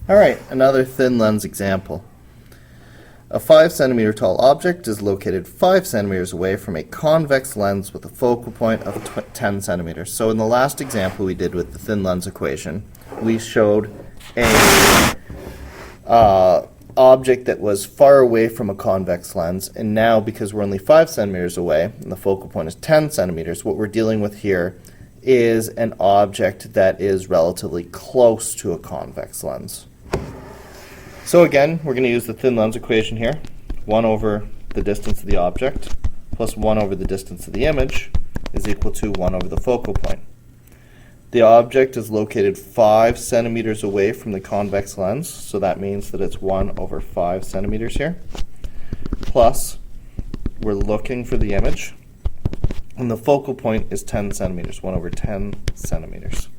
All right, another thin lens example. A 5 centimeter tall object is located 5 centimeters away from a convex lens with a focal point of 10 centimeters. So in the last example we did with the thin lens equation, we showed a object that was far away from a convex lens, and now because we're only 5 centimeters away and the focal point is 10 centimeters, what we're dealing with here is an object that is relatively close to a convex lens. So again, we're going to use the thin lens equation here. 1 over the distance of the object plus 1 over the distance of the image is equal to 1 over the focal point. The object is located 5 centimeters away from the convex lens, so that means that it's 1 over 5 centimeters here. Plus, we're looking for the image, and the focal point is 10 centimeters, 1 over 10 centimeters.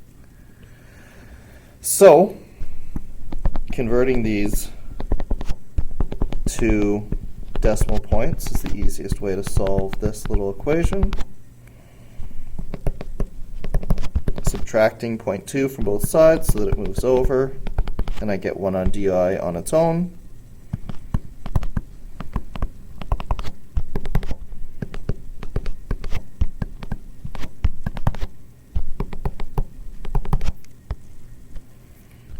So, converting these to decimal points is the easiest way to solve this little equation. Subtracting 0.2 from both sides so that it moves over, and I get 1 on di on its own.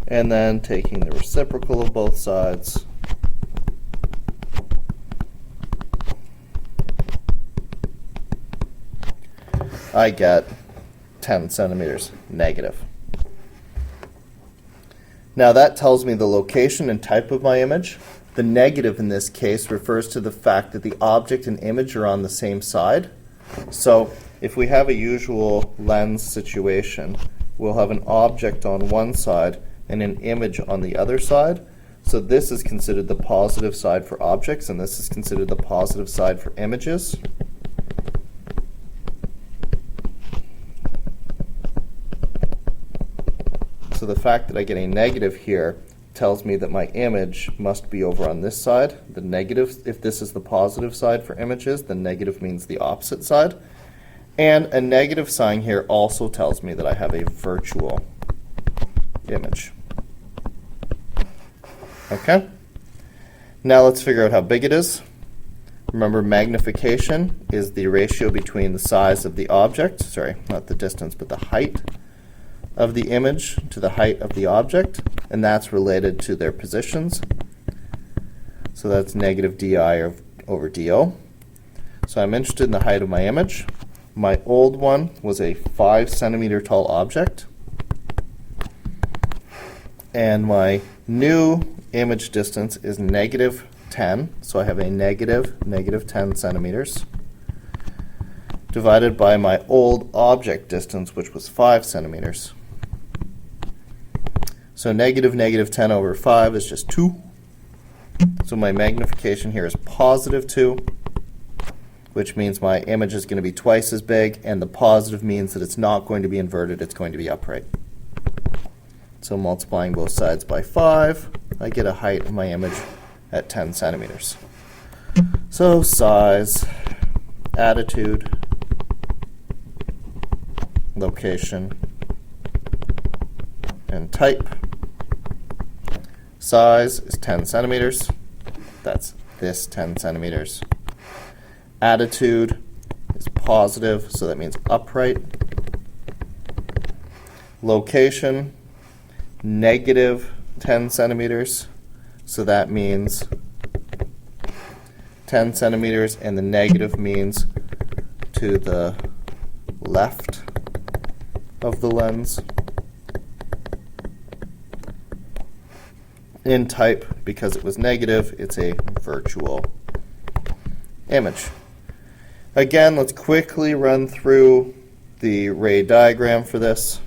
And then taking the reciprocal of both sides, I get 10 centimeters negative. Now that tells me the location and type of my image. The negative in this case refers to the fact that the object and image are on the same side. So if we have a usual lens situation, we'll have an object on one side and an image on the other side. So this is considered the positive side for objects, and this is considered the positive side for images. So the fact that I get a negative here tells me that my image must be over on this side. The negative, if this is the positive side for images, the negative means the opposite side. And a negative sign here also tells me that I have a virtual image. Okay? Now let's figure out how big it is. Remember, magnification is the ratio between the size of the object, sorry, not the distance, but the height of the image to the height of the object, and that's related to their positions. So that's negative di over do. So I'm interested in the height of my image. My old one was a 5 centimeter tall object, and my new image distance is negative 10, so I have a negative 10 centimeters, divided by my old object distance, which was 5 centimeters. So negative 10 over 5 is just 2. So my magnification here is positive 2, which means my image is going to be twice as big, and the positive means that it's not going to be inverted, it's going to be upright. So multiplying both sides by 5, I get a height of my image at 10 centimeters. So size, attitude, location, and type. Size is 10 centimeters. That's this 10 centimeters. Attitude is positive, so that means upright. Location, negative 10 centimeters, so that means 10 centimeters, and the negative means to the left of the lens. In type, because it was negative, it's a virtual image. Again, let's quickly run through the ray diagram for this.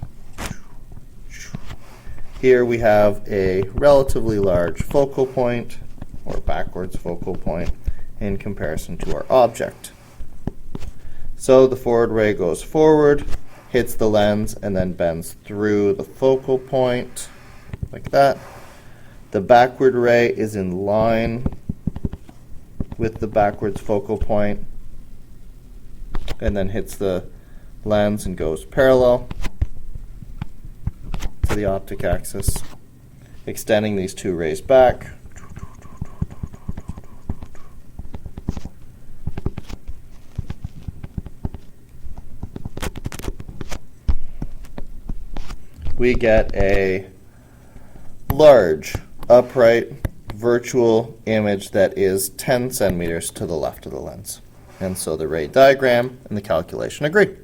Here we have a relatively large focal point, or backwards focal point, in comparison to our object. So the forward ray goes forward, hits the lens, and then bends through the focal point, like that. The backward ray is in line with the backwards focal point, and then hits the lens and goes parallel to the optic axis. extending these two rays back. We get a large, upright, virtual image that is 10 centimeters to the left of the lens. And so the ray diagram and the calculation agree.